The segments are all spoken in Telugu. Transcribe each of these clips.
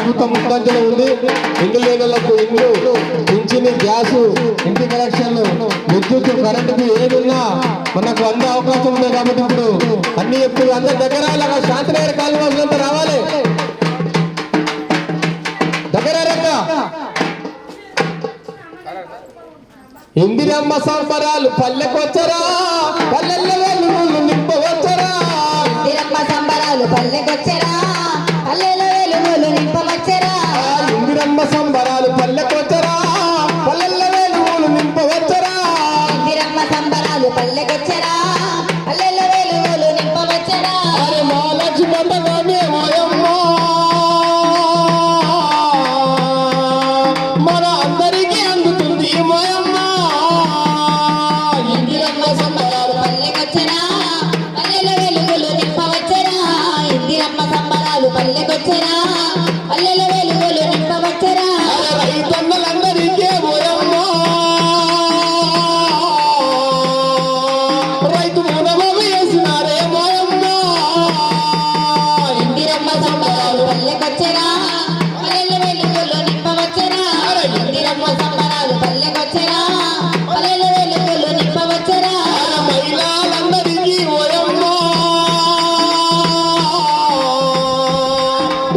ప్రభుత్వం ముఖ్యంగా ఉంది. ఇల్లు లేనులకు ఇల్లు, పింఛని, గ్యాసు, ఇంటి కనెక్షన్లు, విద్యుత్, కరెంటుకు ఏదున్నా మనకు అందే అవకాశం ఉంది. కాబట్టి ఇప్పుడు అన్ని ఎప్పుడు అందరి దగ్గర ఇలాగా శాంతినగర్ కాలనీ రావాలి. దగ్గర ఇందిరమ్మ సంబరాలు పల్లెకొచ్చరా, పల్లెల్లో వెలుగులు నింపవచ్చరా. ఇందిరమ్మ సంబరాలు పల్లెకొచ్చరా, పల్లెల్లో వెలుగులు నింపవచ్చరా. ఇందిరమ్మ సంబరాలు పల్లెకొచ్చరా, పల్లెల్లో వెలుగులు నింపవచ్చరా. ఇందిరమ్మ సంబరాలు పల్లెకొచ్చరా, పల్లెల్లో వెలుగులు నింపవచ్చరా. అరే మా లక్ష్మణమే మాయమ్మ, మన అందరికీ అందుతుంది మాయమ్మ. ఇందిరమ్మ సంబరాలు పల్లెకొచ్చరా, పల్లెల్లో వెలుగులు నింపవచ్చరా. ఇందిరమ్మ సంబరాలు పల్లెకొచ్చరా, పల్లెల్లో వెలుగులు నింపవచ్చరా. రైతన్నలందరికీ మాయమ్మ, రైతు రుణమాఫీ చేసినారే మాయమ్మ. ఇందిరమ్మ సంబరాలు పల్లెకొచ్చరా, పల్లెల్లో వెలుగులు నింపవచ్చరా. ఇందిరమ్మ సంబరాలు పల్లెకొచ్చరా, పల్లెల్లో వెలుగులు నింపవచ్చరా. మహిళలందరికీ ఓయమ్మ,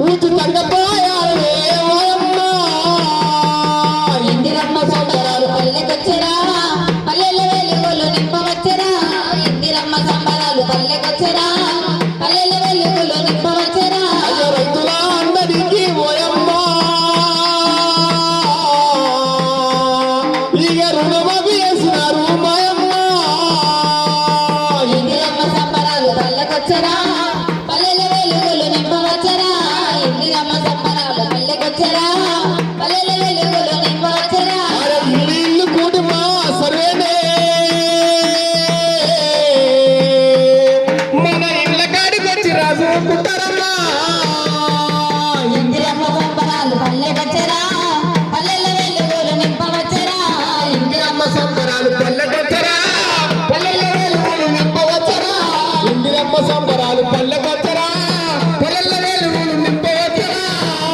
ఉచితంగా పోయాలే ఓయమ్మ. ఇందిరమ్మ సంబరాలు పల్లెకొచ్చరా, పల్లెల్లో వెలుగులు నింపవచ్చరా. ఇందిరమ్మ సంబరాలు పల్లెకొచ్చరా, పల్లెల్లో వెలుగులు నింపవచ్చరా. అయ్యో రైతులందరికీ ఓయమ్మ, ఇక రుణమాఫీ చేసినారు మాయమ్మ. ఇందిరమ్మ సంబరాలు పల్లెకొచ్చరా, పల్లెల్లో వెలుగులు నింపవచ్చరా. ఇందిరమ్మ సంబరాలు పల్లెకొచ్చరా, పల్లెల్లో వెలుగులు నింపవచ్చరా. అరే ఇల్లు కుటుంబ సర్వేనే, మన ఇళ్ళ కాడికి వచ్చి రాసుకుంటారమ్మా. ఇందిరమ్మ సంబరాలు పల్లెకొచ్చరా, పల్లెల్లో వెలుగులు నింపవచ్చరా. ఇందిరమ్మ సంబరాలు పల్లెకొచ్చరా, పల్లెల్లో వెలుగులు నింపవచ్చరా. ఇందిరమ్మ సంబరాలు పల్లెకొచ్చరా, పల్లెల్లో వెలుగులు నింపవచ్చరా.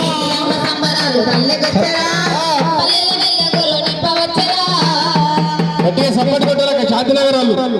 ఇందిరమ్మ సంబరాలు పల్లెకొచ్చరా, పల్లెల్లో వెలుగులు నింపవచ్చరా. గట్టిగా సపోర్ట్ కొట్టారు శాంతినగర్ వాళ్ళు.